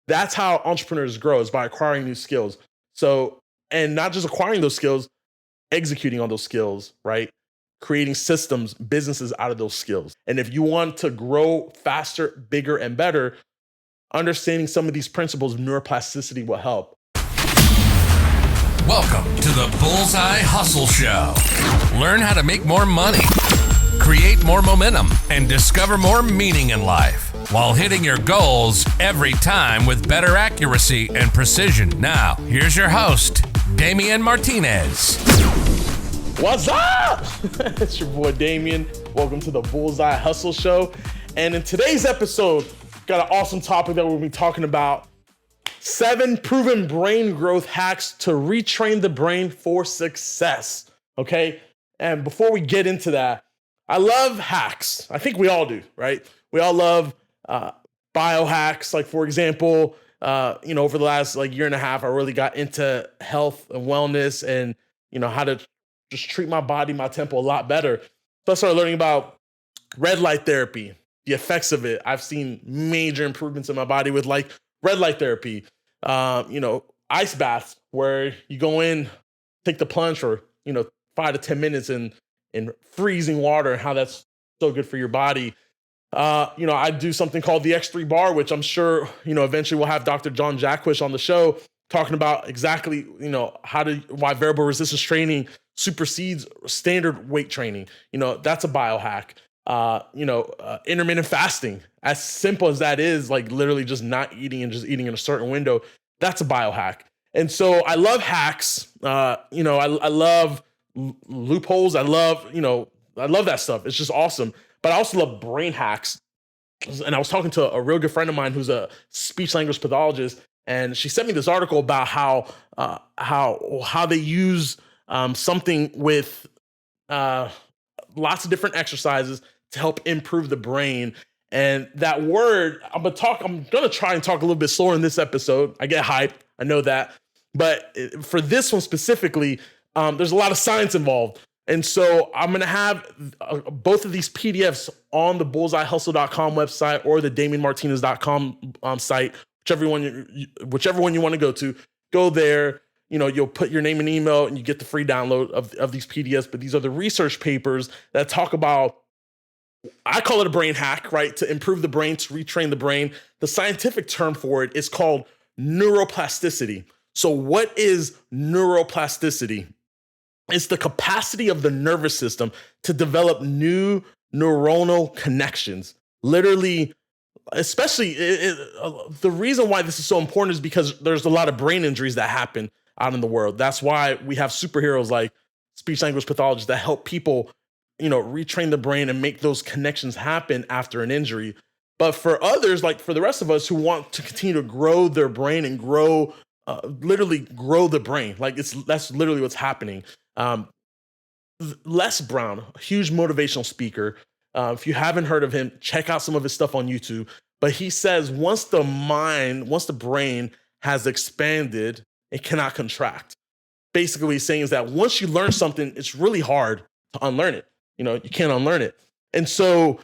That's how entrepreneurs grow, is by acquiring new skills. So, and not just acquiring those skills, executing on those skills, right? Creating systems, businesses out of those skills. And if you want to grow faster, bigger, and better, understanding some of these principles of neuroplasticity will help. Welcome to the Bullseye Hustle Show. Learn how to make more money, create more momentum, and discover more meaning in life while hitting your goals every time with better accuracy and precision. Now, here's your host, Damian Martinez. What's up? It's your boy Damian. Welcome to the Bullseye Hustle Show. And in today's episode, got an awesome topic that we'll be talking about. 7 proven brain growth hacks to retrain the brain for success. Okay? And before we get into that, I love hacks. I think we all do, right? We all love biohacks. Like, for example, over the last year and a half, I really got into health and wellness and, how to just treat my body, my tempo a lot better. So I started learning about red light therapy, the effects of it. I've seen major improvements in my body with red light therapy, ice baths where you go in, take the plunge for, 5 to 10 minutes in freezing water, and how that's so good for your body. I do something called the X3 bar, which I'm sure, eventually we'll have Dr. John Jaquish on the show talking about exactly, why variable resistance training supersedes standard weight training. That's a biohack. Intermittent fasting, as simple as that is, literally just not eating and just eating in a certain window, that's a biohack. And so I love hacks. I love loopholes. I love that stuff. It's just awesome. But I also love brain hacks. And I was talking to a real good friend of mine who's a speech language pathologist, and she sent me this article about how they use something with lots of different exercises to help improve the brain. And that word, I'm gonna try and talk a little bit slower in this episode. I get hyped, I know that. But for this one specifically, there's a lot of science involved. And so I'm going to have both of these PDFs on the bullseyehustle.com website or the damianmartinez.com site, whichever one you want to go to. Go there, you'll put your name and email and you get the free download of these PDFs. But these are the research papers that talk about, I call it a brain hack, right? To improve the brain, to retrain the brain. The scientific term for it is called neuroplasticity. So what is neuroplasticity? It's the capacity of the nervous system to develop new neuronal connections. Literally, especially the reason why this is so important is because there's a lot of brain injuries that happen out in the world. That's why we have superheroes like speech language pathologists that help people, retrain the brain and make those connections happen after an injury. But for others, like for the rest of us who want to continue to grow their brain and literally grow the brain, that's literally what's happening. Les Brown, a huge motivational speaker. If you haven't heard of him, check out some of his stuff on YouTube. But he says once the brain has expanded, it cannot contract. Basically, what he's saying is that once you learn something, it's really hard to unlearn it. You can't unlearn it. And so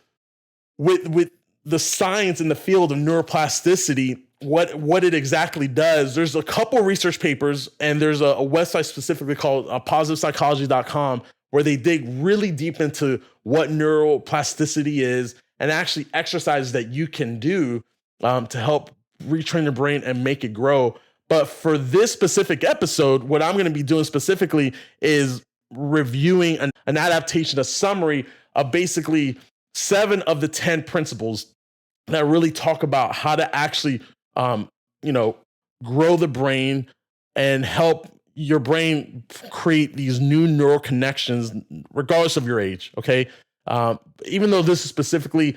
with the science in the field of neuroplasticity, what it exactly does, there's a couple research papers, and there's a website specifically called positivepsychology.com where they dig really deep into what neuroplasticity is and actually exercises that you can do to help retrain your brain and make it grow. But for this specific episode, what I'm going to be doing specifically is reviewing an adaptation, a summary of basically 7 of the 10 principles that really talk about how to actually grow the brain and help your brain create these new neural connections, regardless of your age. Okay. Even though this is specifically,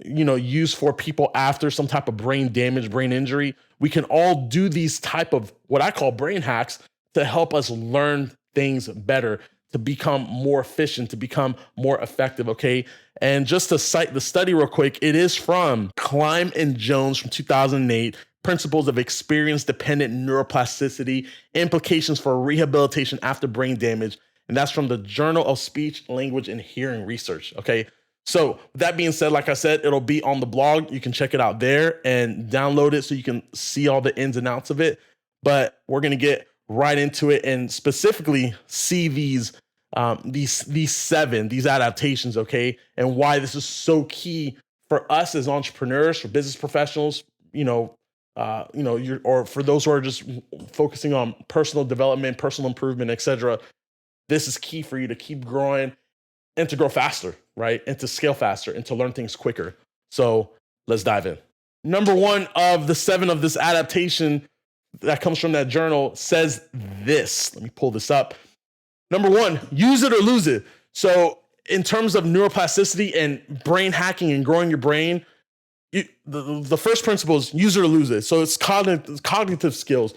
used for people after some type of brain damage, brain injury, we can all do these type of what I call brain hacks to help us learn things better, to become more efficient, to become more effective. Okay. And just to cite the study real quick, it is from Klein and Jones from 2008, Principles of Experience-Dependent Neuroplasticity, Implications for Rehabilitation After Brain Damage. And that's from the Journal of Speech, Language, and Hearing Research. Okay. So with that being said, like I said, it'll be on the blog. You can check it out there and download it so you can see all the ins and outs of it. But we're going to get right into it and specifically see these adaptations, okay, and why this is so key for us as entrepreneurs, for business professionals, or for those who are just focusing on personal development, personal improvement, etc. This is key for you to keep growing and to grow faster, right? And to scale faster and to learn things quicker. So let's dive in. Number one of the 7 of this adaptation that comes from that journal says this. Let me pull this up. Number 1, use it or lose it. So in terms of neuroplasticity and brain hacking and growing your brain, the first principle is use it or lose it. So it's cognitive skills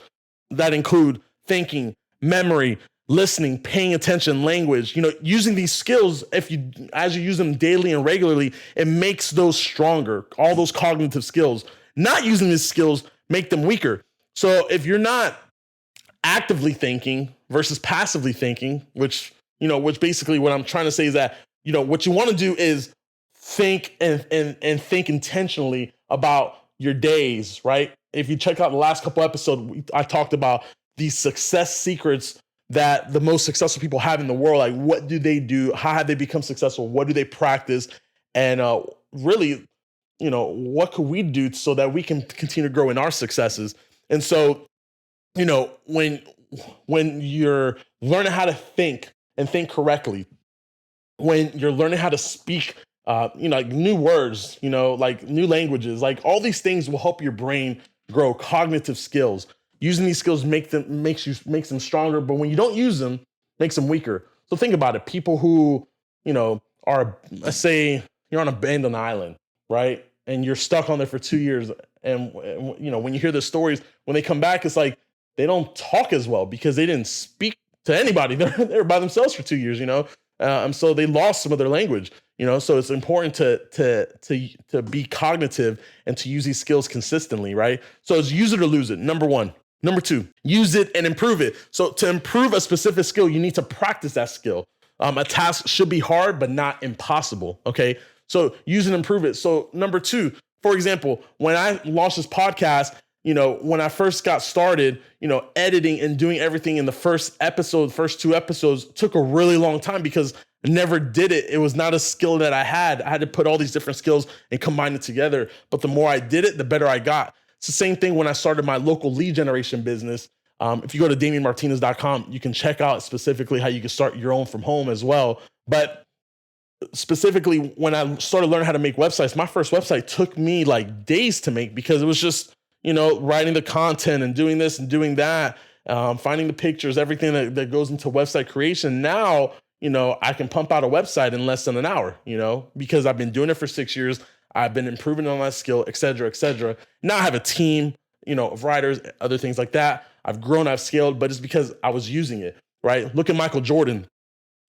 that include thinking, memory, listening, paying attention, language, using these skills. As you use them daily and regularly, it makes those stronger, all those cognitive skills. Not using these skills make them weaker. So if you're not actively thinking versus passively thinking, which basically what I'm trying to say is that, what you want to do is think and think intentionally about your days, right? If you check out the last couple episodes, I talked about these success secrets that the most successful people have in the world. Like, what do they do? How have they become successful? What do they practice? And really, what could we do so that we can continue to grow in our successes? And so, when you're learning how to think and think correctly, when you're learning how to speak, like new words, like new languages, like all these things will help your brain grow cognitive skills. Using these skills makes them stronger, but when you don't use them, makes them weaker. So think about it. People who, are, let's say you're on an abandoned island, right? And you're stuck on there for 2 years. And when you hear the stories, when they come back, it's like they don't talk as well because they didn't speak to anybody. They're by themselves for 2 years, so they lost some of their language, so it's important to be cognitive and to use these skills consistently, right? So it's use it or lose it. Number 1. Number 2, use it and improve it. So to improve a specific skill, you need to practice that skill. A task should be hard, but not impossible. Okay. So use and improve it. So number 2, for example, when I launched this podcast, when I first got started, editing and doing everything in the first 2 episodes took a really long time because I never did it. It was not a skill that I had. I had to put all these different skills and combine it together. But the more I did it, the better I got. It's the same thing when I started my local lead generation business. If you go to damianmartinez.com, you can check out specifically how you can start your own from home as well. But specifically, when I started learning how to make websites, my first website took me like days to make because it was just, writing the content and doing this and doing that, finding the pictures, everything that goes into website creation. Now, I can pump out a website in less than an hour, because I've been doing it for 6 years. I've been improving on my skill, et cetera, et cetera. Now I have a team, of writers, other things like that. I've grown, I've scaled, but it's because I was using it, right? Look at Michael Jordan.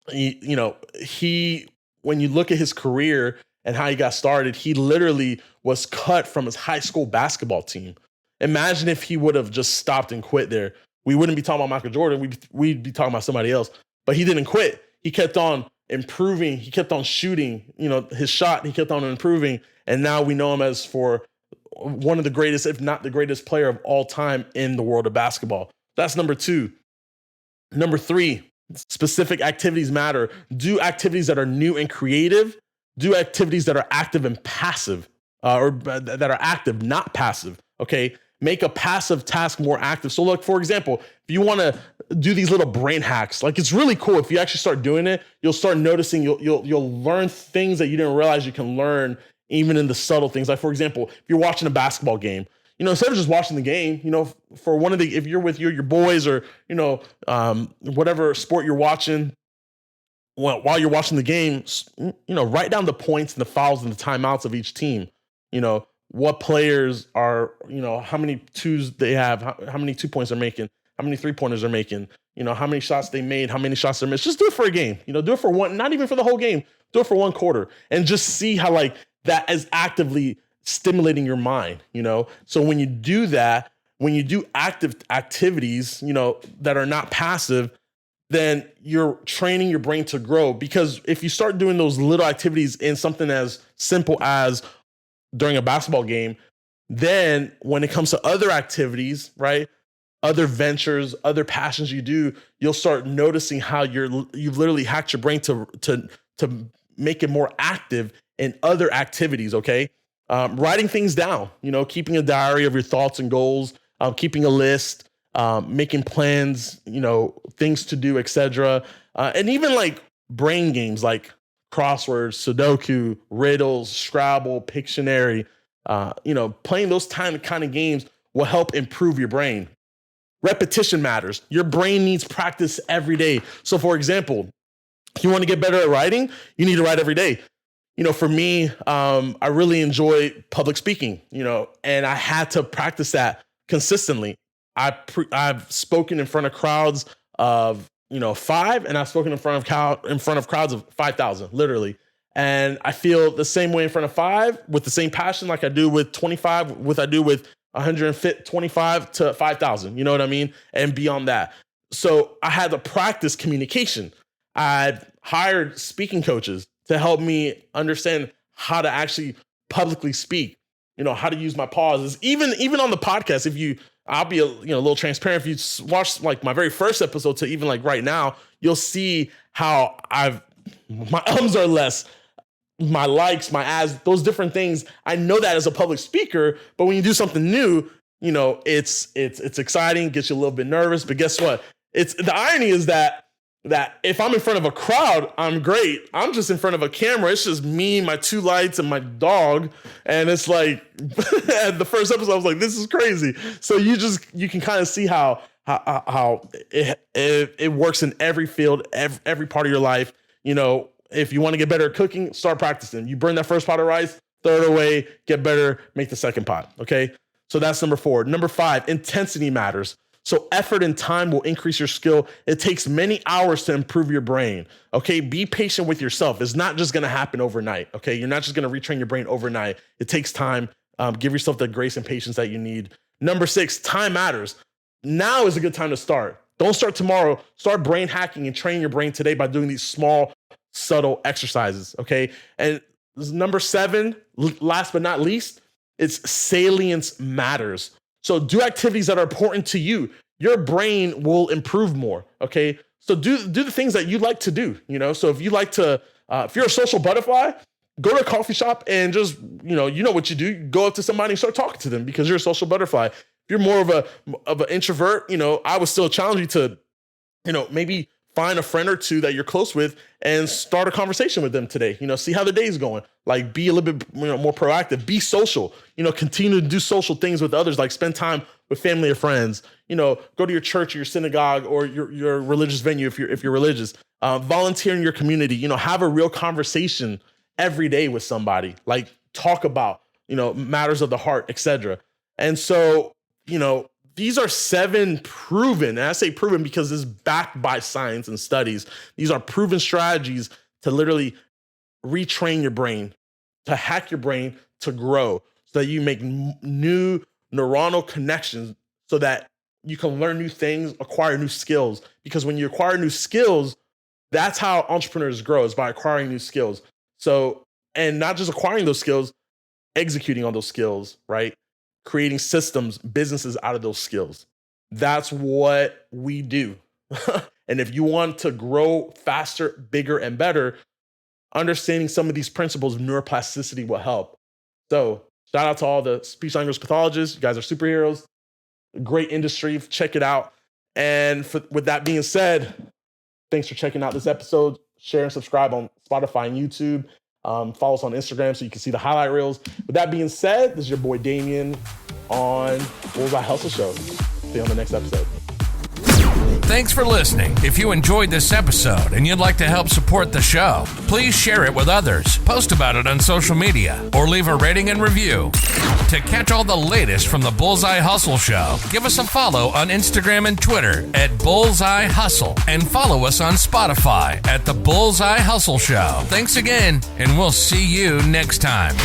When you look at his career and how he got started, he literally was cut from his high school basketball team. Imagine if he would have just stopped and quit there. We wouldn't be talking about Michael Jordan. We'd be talking about somebody else. But he didn't quit. He kept on improving. He kept on shooting, his shot. He kept on improving. And now we know him as for one of the greatest, if not the greatest player of all time in the world of basketball. That's number 2. Number 3, specific activities matter. Do activities that are new and creative. Do activities that are active and passive, or that are active, not passive. Okay. Make a passive task more active. So look, for example, if you want to do these little brain hacks, like it's really cool. If you actually start doing it, you'll start noticing, you'll learn things that you didn't realize you can learn even in the subtle things. Like, for example, if you're watching a basketball game, instead of just watching the game, for if you're with your boys or, whatever sport you're watching, while you're watching the game, write down the points and the fouls and the timeouts of each team. What players are, how many twos they have, how many 2-points they're making, how many 3-pointers they're making, how many shots they made, how many shots they missed. Just do it for a game, do it for one, not even for the whole game, do it for one quarter, and just see how that is actively stimulating your mind, So when you do that, when you do active activities, that are not passive, then you're training your brain to grow. Because if you start doing those little activities in something as simple as during a basketball game, then when it comes to other activities, right, other ventures, other passions you do, you'll start noticing how you've literally hacked your brain to make it more active in other activities. Okay, writing things down, keeping a diary of your thoughts and goals, keeping a list, making plans, things to do, etc. And even like brain games like crosswords, Sudoku, riddles, Scrabble, Pictionary. Playing those kind of games will help improve your brain. Repetition matters. Your brain needs practice every day. So for example, if you want to get better at writing, you need to write every day. For me, I really enjoy public speaking, and I had to practice that consistently. I've spoken in front of crowds of, 5, and I've spoken in front of crowds of 5,000, literally. And I feel the same way in front of 5 with the same passion like I do with 25, I do with 125 to 5,000, you know what I mean? And beyond that. So I had to practice communication. I've hired speaking coaches to help me understand how to actually publicly speak, how to use my pauses. Even on the podcast, I'll be a little transparent. If you watch like my very first episode to even like right now, you'll see how my ums are less, my likes, my ads, those different things. I know that as a public speaker, but when you do something new, it's exciting, gets you a little bit nervous. But guess what? The irony is that if I'm in front of a crowd, I'm great. I'm just in front of a camera. It's just me, my 2 lights, and my dog. And it's like, at the first episode, I was like, this is crazy. So you can kind of see how it works in every field, every part of your life. If you want to get better at cooking, start practicing. You burn that first pot of rice, throw it away, get better, make the second pot. Okay. So that's number 4. Number 5, intensity matters. So effort and time will increase your skill. It takes many hours to improve your brain. Okay. Be patient with yourself. It's not just going to happen overnight. Okay. You're not just going to retrain your brain overnight. It takes time. Give yourself the grace and patience that you need. Number 6, time matters. Now is a good time to start. Don't start tomorrow. Start brain hacking and train your brain today by doing these small, subtle exercises. Okay. And number 7, last but not least, it's salience matters. So do activities that are important to you. Your brain will improve more. Okay. So do the things that you like to do, So if you like to, if you're a social butterfly, go to a coffee shop and just, you know what you do. Go up to somebody and start talking to them because you're a social butterfly. If you're more of an introvert, I would still challenge you to, maybe find a friend or 2 that you're close with and start a conversation with them today. See how the day's going. Like be a little bit more proactive. Be social. Continue to do social things with others. Like spend time with family or friends. Go to your church or your synagogue or your religious venue if you're religious. Volunteer in your community. Have a real conversation every day with somebody. Like talk about matters of the heart, etc. And so these are 7 proven, and I say proven because it's backed by science and studies. These are proven strategies to literally retrain your brain, to hack your brain, to grow, so that you make new neuronal connections so that you can learn new things, acquire new skills. Because when you acquire new skills, that's how entrepreneurs grow, is by acquiring new skills. So, and not just acquiring those skills, executing on those skills, right? Creating systems, businesses out of those skills. That's what we do. And if you want to grow faster, bigger, and better, understanding some of these principles of neuroplasticity will help. So shout out to all the speech language pathologists. You guys are superheroes. Great industry. Check it out. And with that being said, thanks for checking out this episode. Share and subscribe on Spotify and YouTube. Follow us on Instagram so you can see the highlight reels. With that being said, this is your boy Damien on Bullseye Hustle Show. See you on the next episode. Thanks for listening. If you enjoyed this episode and you'd like to help support the show, please share it with others, post about it on social media, or leave a rating and review. To catch all the latest from the Bullseye Hustle Show, give us a follow on Instagram and Twitter at Bullseye Hustle, and follow us on Spotify at the Bullseye Hustle Show. Thanks again, and we'll see you next time.